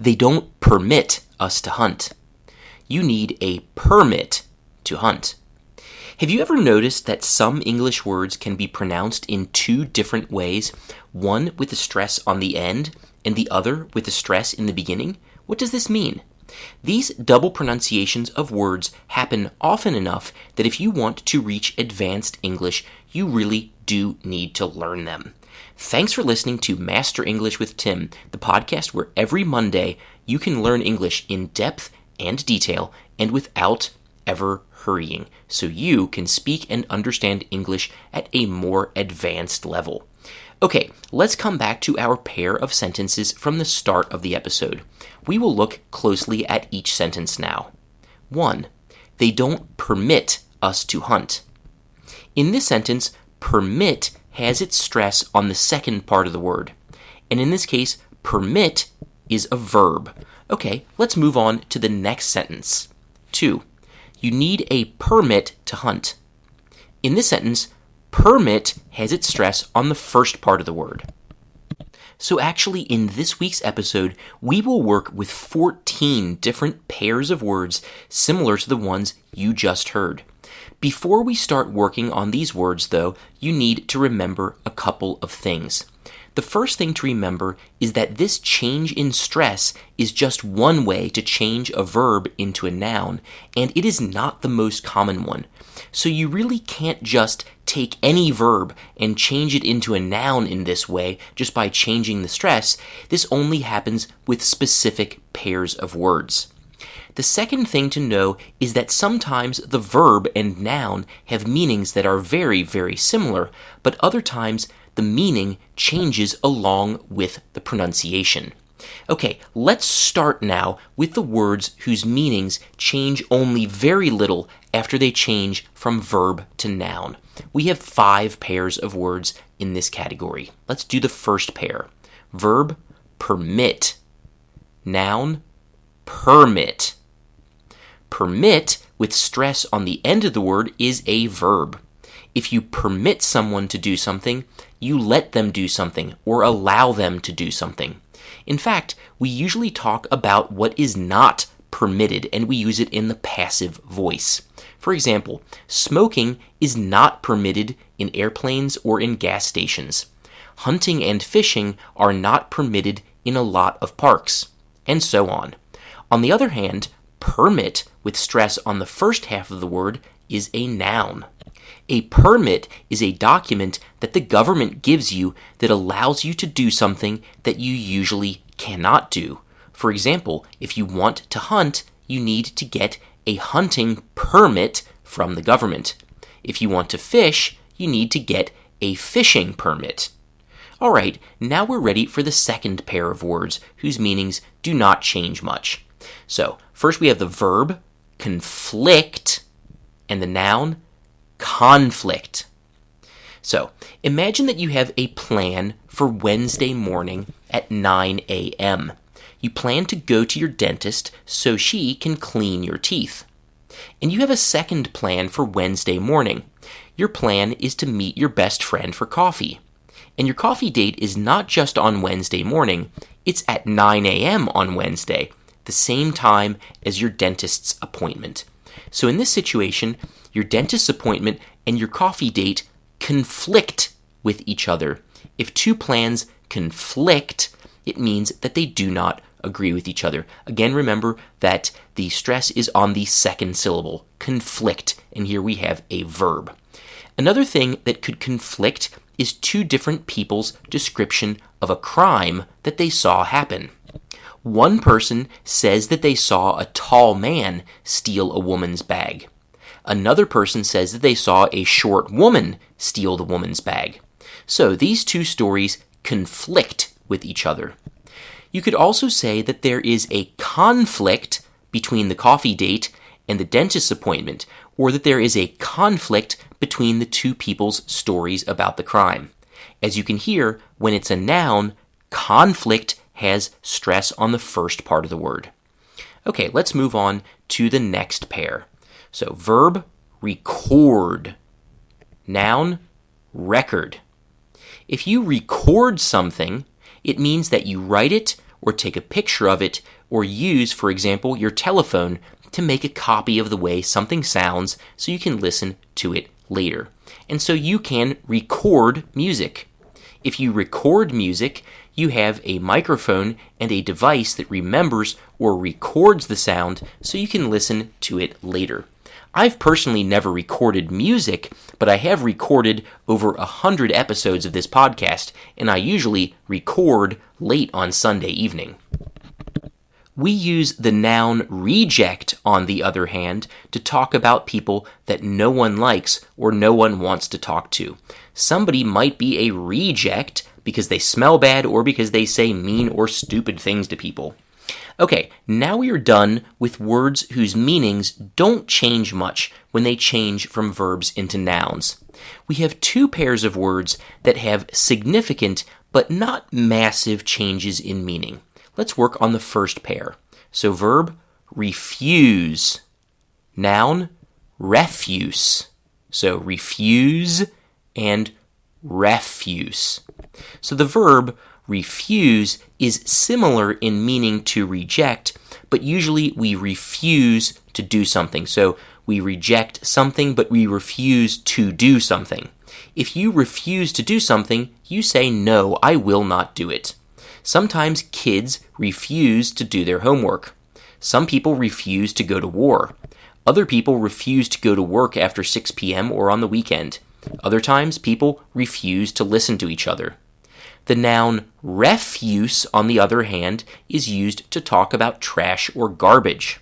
They don't permit us to hunt. You need a permit to hunt. Have you ever noticed that some English words can be pronounced in two different ways, one with the stress on the end and the other with the stress in the beginning? What does this mean? These double pronunciations of words happen often enough that if you want to reach advanced English, you really do need to learn them. Thanks for listening to Master English with Tim, the podcast where every Monday you can learn English in depth and detail and without ever hurrying, so you can speak and understand English at a more advanced level. Okay, let's come back to our pair of sentences from the start of the episode. We will look closely at each sentence now. 1. They don't permit us to hunt. In this sentence, permit has its stress on the second part of the word. And in this case, permit is a verb. Okay, let's move on to the next sentence. 2. You need a permit to hunt. In this sentence, permit has its stress on the first part of the word. So actually, in this week's episode, we will work with 14 different pairs of words similar to the ones you just heard. Before we start working on these words, though, you need to remember a couple of things. The first thing to remember is that this change in stress is just one way to change a verb into a noun, and it is not the most common one. So you really can't just take any verb and change it into a noun in this way just by changing the stress. This only happens with specific pairs of words. The second thing to know is that sometimes the verb and noun have meanings that are very, very similar, but other times the meaning changes along with the pronunciation. Okay, let's start now with the words whose meanings change only very little after they change from verb to noun. We have 5 pairs of words in this category. Let's do the first pair. Verb, permit. Noun, permit. Permit, with stress on the end of the word, is a verb. If you permit someone to do something, you let them do something or allow them to do something. In fact, we usually talk about what is not permitted, and we use it in the passive voice. For example, smoking is not permitted in airplanes or in gas stations. Hunting and fishing are not permitted in a lot of parks, and so on. On the other hand, permit, with stress on the first half of the word, is a noun. A permit is a document that the government gives you that allows you to do something that you usually cannot do. For example, if you want to hunt, you need to get a hunting permit from the government. If you want to fish, you need to get a fishing permit. All right, now we're ready for the second pair of words whose meanings do not change much. So, first we have the verb, conflict, and the noun, conflict. So, imagine that you have a plan for Wednesday morning at 9 a.m. You plan to go to your dentist so she can clean your teeth. And you have a second plan for Wednesday morning. Your plan is to meet your best friend for coffee. And your coffee date is not just on Wednesday morning, it's at 9 a.m. on Wednesday, the same time as your dentist's appointment. So in this situation, your dentist's appointment and your coffee date conflict with each other. If two plans conflict, it means that they do not agree with each other. Again, remember that the stress is on the second syllable, conflict, and here we have a verb. Another thing that could conflict is two different people's description of a crime that they saw happen. One person says that they saw a tall man steal a woman's bag. Another person says that they saw a short woman steal the woman's bag. So these two stories conflict with each other. You could also say that there is a conflict between the coffee date and the dentist's appointment, or that there is a conflict between the two people's stories about the crime. As you can hear, when it's a noun, conflict has stress on the first part of the word. Okay, let's move on to the next pair. So, verb, record. Noun, record. If you record something, it means that you write it or take a picture of it, or use, for example, your telephone to make a copy of the way something sounds so you can listen to it later. And so you can record music. If you record music, you have a microphone and a device that remembers or records the sound so you can listen to it later. I've personally never recorded music, but I have recorded over 100 episodes of this podcast, and I usually record late on Sunday evening. We use the noun reject, on the other hand, to talk about people that no one likes or no one wants to talk to. Somebody might be a reject because they smell bad or because they say mean or stupid things to people. Okay, now we are done with words whose meanings don't change much when they change from verbs into nouns. We have two pairs of words that have significant but not massive changes in meaning. Let's work on the first pair. So verb, refuse. Noun, refuse. So refuse and refuse. So the verb refuse is similar in meaning to reject, but usually we refuse to do something. So we reject something, but we refuse to do something. If you refuse to do something, you say, no, I will not do it. Sometimes kids refuse to do their homework. Some people refuse to go to war. Other people refuse to go to work after 6 p.m. or on the weekend. Other times, people refuse to listen to each other. The noun refuse, on the other hand, is used to talk about trash or garbage.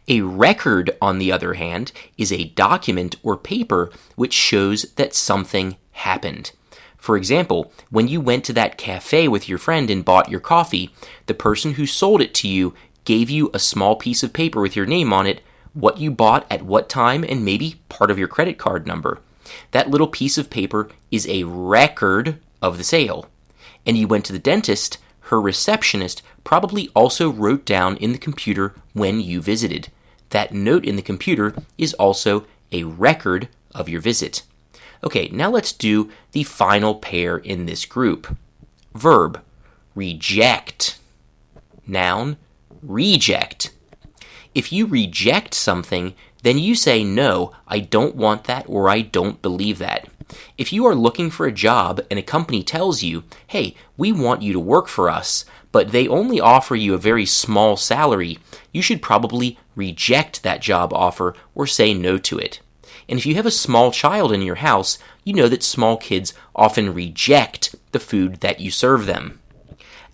A record, on the other hand, is a document or paper which shows that something happened. For example, when you went to that cafe with your friend and bought your coffee, the person who sold it to you gave you a small piece of paper with your name on it, what you bought at what time, and maybe part of your credit card number. That little piece of paper is a record of the sale. And you went to the dentist, her receptionist probably also wrote down in the computer when you visited. That note in the computer is also a record of your visit. Okay, now let's do the final pair in this group. Verb, reject. Noun, reject. If you reject something, then you say, no, I don't want that, or I don't believe that. If you are looking for a job and a company tells you, hey, we want you to work for us, but they only offer you a very small salary, you should probably reject that job offer or say no to it. And if you have a small child in your house, you know that small kids often reject the food that you serve them.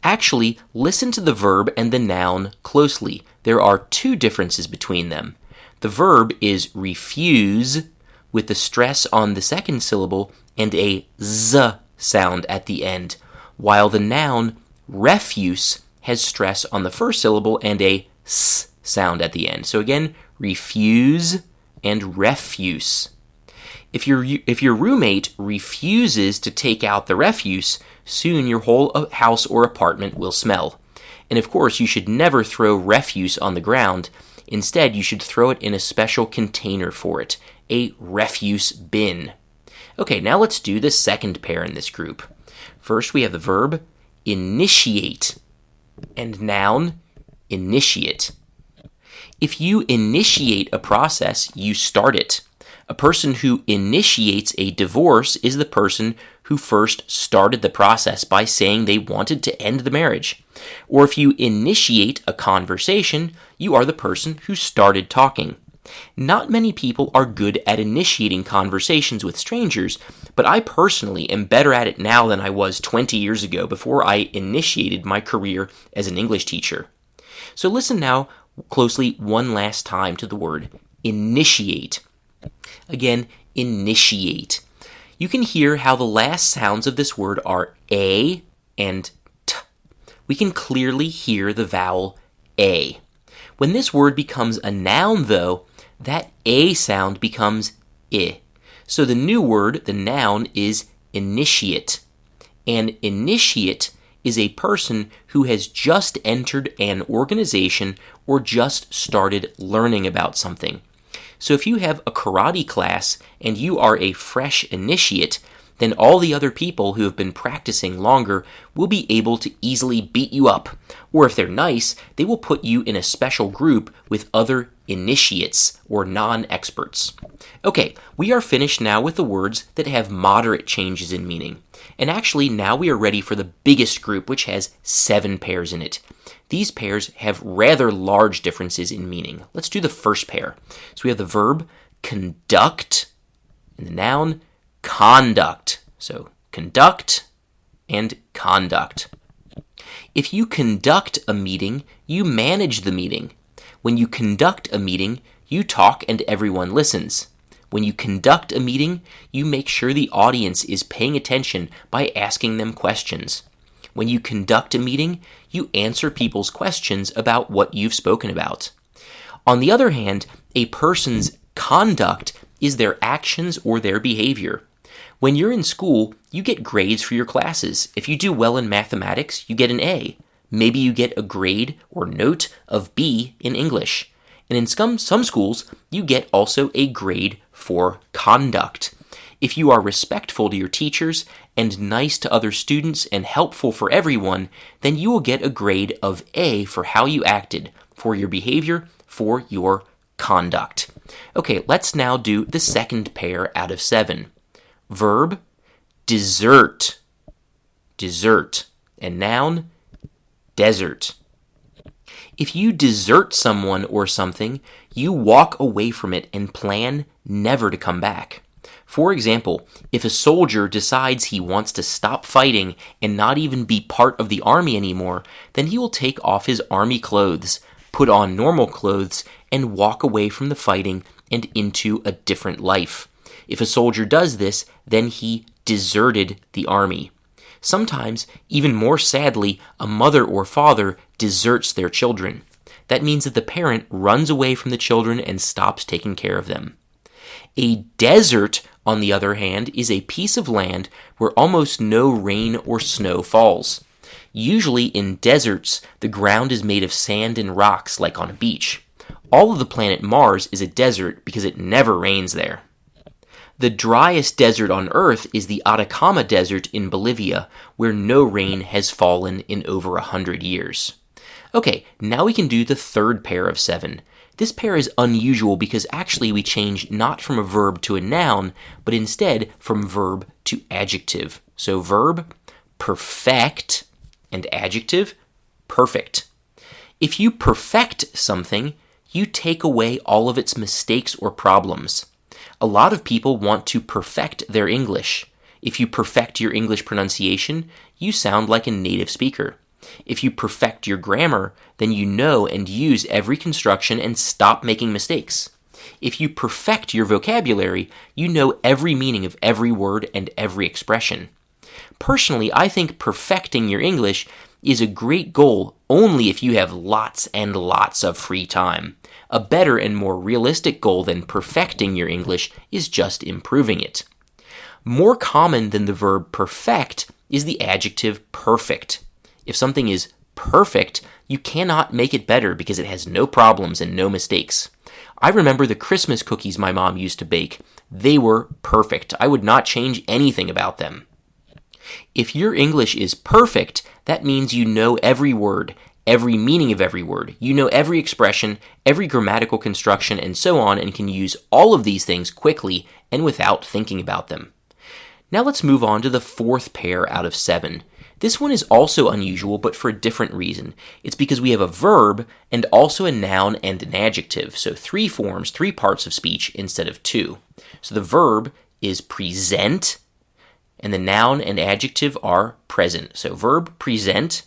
Actually, listen to the verb and the noun closely. There are two differences between them. The verb is refuse, with the stress on the second syllable and a z sound at the end, while the noun refuse has stress on the first syllable and a s sound at the end. So again, refuse and refuse. If your roommate refuses to take out the refuse, soon your whole house or apartment will smell. And of course, you should never throw refuse on the ground. Instead, you should throw it in a special container for it, a refuse bin. Okay, now let's do the second pair in this group. First, we have the verb initiate and noun initiate. If you initiate a process, you start it. A person who initiates a divorce is the person who first started the process by saying they wanted to end the marriage. Or if you initiate a conversation, you are the person who started talking. Not many people are good at initiating conversations with strangers, but I personally am better at it now than I was 20 years ago before I initiated my career as an English teacher. So listen now closely one last time to the word initiate. Again, initiate. You can hear how the last sounds of this word are A and T. We can clearly hear the vowel A. When this word becomes a noun, though, that A sound becomes I. So the new word, the noun, is initiate. An initiate is a person who has just entered an organization or just started learning about something. So if you have a karate class and you are a fresh initiate, then all the other people who have been practicing longer will be able to easily beat you up. Or if they're nice, they will put you in a special group with other initiates or non-experts. Okay, we are finished now with the words that have moderate changes in meaning. And actually, now we are ready for the biggest group, which has 7 pairs in it. These pairs have rather large differences in meaning. Let's do the first pair. So we have the verb conduct and the noun conduct. So conduct and conduct. If you conduct a meeting, you manage the meeting. When you conduct a meeting, you talk and everyone listens. When you conduct a meeting, you make sure the audience is paying attention by asking them questions. When you conduct a meeting, you answer people's questions about what you've spoken about. On the other hand, a person's conduct is their actions or their behavior. When you're in school, you get grades for your classes. If you do well in mathematics, you get an A. Maybe you get a grade or note of B in English. And in some schools, you get also a grade for conduct. If you are respectful to your teachers and nice to other students and helpful for everyone, then you will get a grade of A for how you acted, for your behavior, for your conduct. Okay, let's now do the second pair out of 7. Verb, desert, desert, and noun, desert. If you desert someone or something, you walk away from it and plan never to come back. For example, if a soldier decides he wants to stop fighting and not even be part of the army anymore, then he will take off his army clothes, put on normal clothes, and walk away from the fighting and into a different life. If a soldier does this, then he deserted the army. Sometimes, even more sadly, a mother or father deserts their children. That means that the parent runs away from the children and stops taking care of them. A desert, on the other hand, is a piece of land where almost no rain or snow falls. Usually in deserts, the ground is made of sand and rocks like on a beach. All of the planet Mars is a desert because it never rains there. The driest desert on Earth is the Atacama Desert in Bolivia, where no rain has fallen in over 100 years. Okay, now we can do the third pair of 7. This pair is unusual because actually we change not from a verb to a noun, but instead from verb to adjective. So verb, perfect, and adjective, perfect. If you perfect something, you take away all of its mistakes or problems. A lot of people want to perfect their English. If you perfect your English pronunciation, you sound like a native speaker. If you perfect your grammar, then you know and use every construction and stop making mistakes. If you perfect your vocabulary, you know every meaning of every word and every expression. Personally, I think perfecting your English is a great goal only if you have lots and lots of free time. A better and more realistic goal than perfecting your English is just improving it. More common than the verb perfect is the adjective perfect. If something is perfect, you cannot make it better because it has no problems and no mistakes. I remember the Christmas cookies my mom used to bake. They were perfect. I would not change anything about them. If your English is perfect, that means you know every word, every meaning of every word. You know every expression, every grammatical construction, and so on, and can use all of these things quickly and without thinking about them. Now let's move on to the fourth pair out of 7. This one is also unusual, but for a different reason. It's because we have a verb and also a noun and an adjective. So 3 forms, 3 parts of speech instead of 2. So the verb is present, and the noun and adjective are present. So verb, present,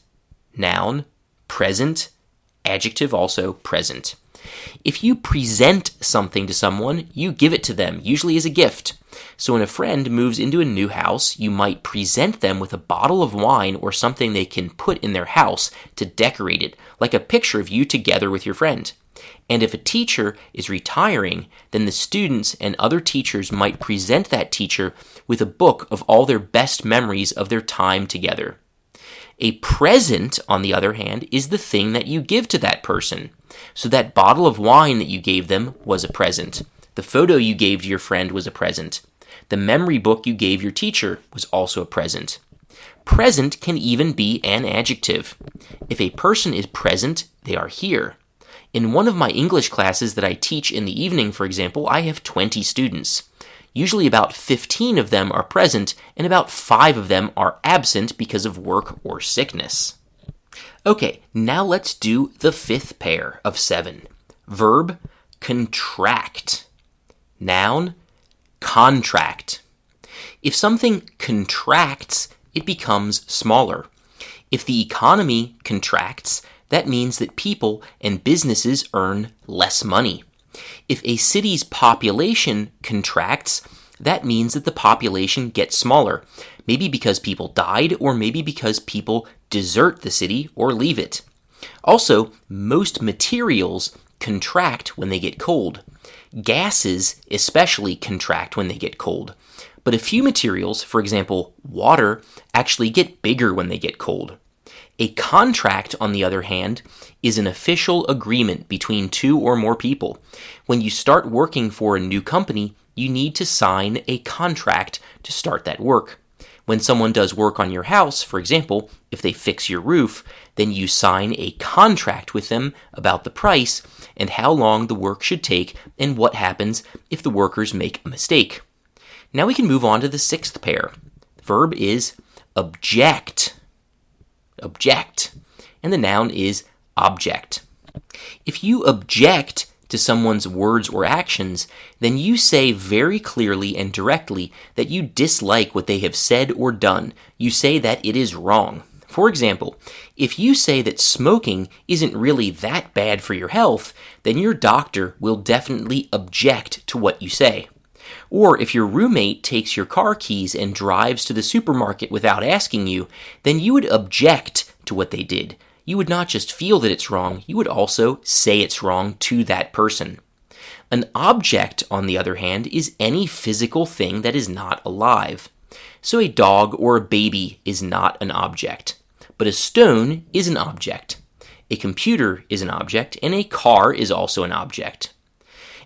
noun, present, adjective also present. If you present something to someone, you give it to them, usually as a gift. So when a friend moves into a new house, you might present them with a bottle of wine or something they can put in their house to decorate it, like a picture of you together with your friend. And if a teacher is retiring, then the students and other teachers might present that teacher with a book of all their best memories of their time together. A present, on the other hand, is the thing that you give to that person. So that bottle of wine that you gave them was a present. The photo you gave to your friend was a present. The memory book you gave your teacher was also a present. Present can even be an adjective. If a person is present, they are here. In one of my English classes that I teach in the evening, for example, I have 20 students. Usually about 15 of them are present, and about 5 of them are absent because of work or sickness. Okay, now let's do the fifth pair of 7. Verb, contract. Noun, contract. If something contracts, it becomes smaller. If the economy contracts, that means that people and businesses earn less money. If a city's population contracts, that means that the population gets smaller, maybe because people died or maybe because people desert the city or leave it. Also, most materials contract when they get cold. Gases especially contract when they get cold. But a few materials, for example, water, actually get bigger when they get cold. A contract, on the other hand, is an official agreement between 2 or more people. When you start working for a new company, you need to sign a contract to start that work. When someone does work on your house, for example, if they fix your roof, then you sign a contract with them about the price and how long the work should take and what happens if the workers make a mistake. Now we can move on to the 6th pair. The verb is object. Object. And the noun is object. If you object to someone's words or actions, then you say very clearly and directly that you dislike what they have said or done. You say that it is wrong. For example, if you say that smoking isn't really that bad for your health, then your doctor will definitely object to what you say. Or if your roommate takes your car keys and drives to the supermarket without asking you, then you would object to what they did. You would not just feel that it's wrong, you would also say it's wrong to that person. An object, on the other hand, is any physical thing that is not alive. So a dog or a baby is not an object. But a stone is an object. A computer is an object, and a car is also an object.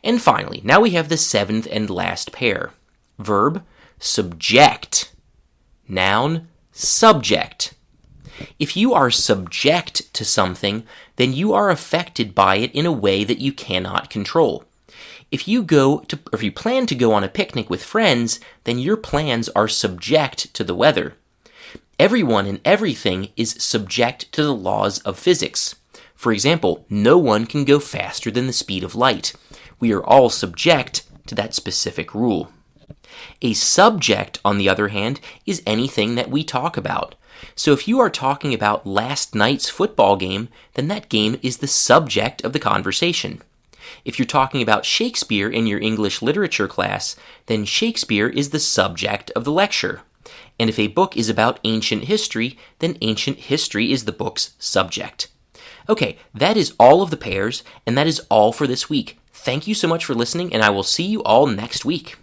And finally, now we have the 7th and last pair. Verb, subject. Noun, subject. If you are subject to something, then you are affected by it in a way that you cannot control. If you plan to go on a picnic with friends, then your plans are subject to the weather. Everyone and everything is subject to the laws of physics. For example, no one can go faster than the speed of light. We are all subject to that specific rule. A subject, on the other hand, is anything that we talk about. So if you are talking about last night's football game, then that game is the subject of the conversation. If you're talking about Shakespeare in your English literature class, then Shakespeare is the subject of the lecture. And if a book is about ancient history, then ancient history is the book's subject. Okay, that is all of the pairs, and that is all for this week. Thank you so much for listening, and I will see you all next week.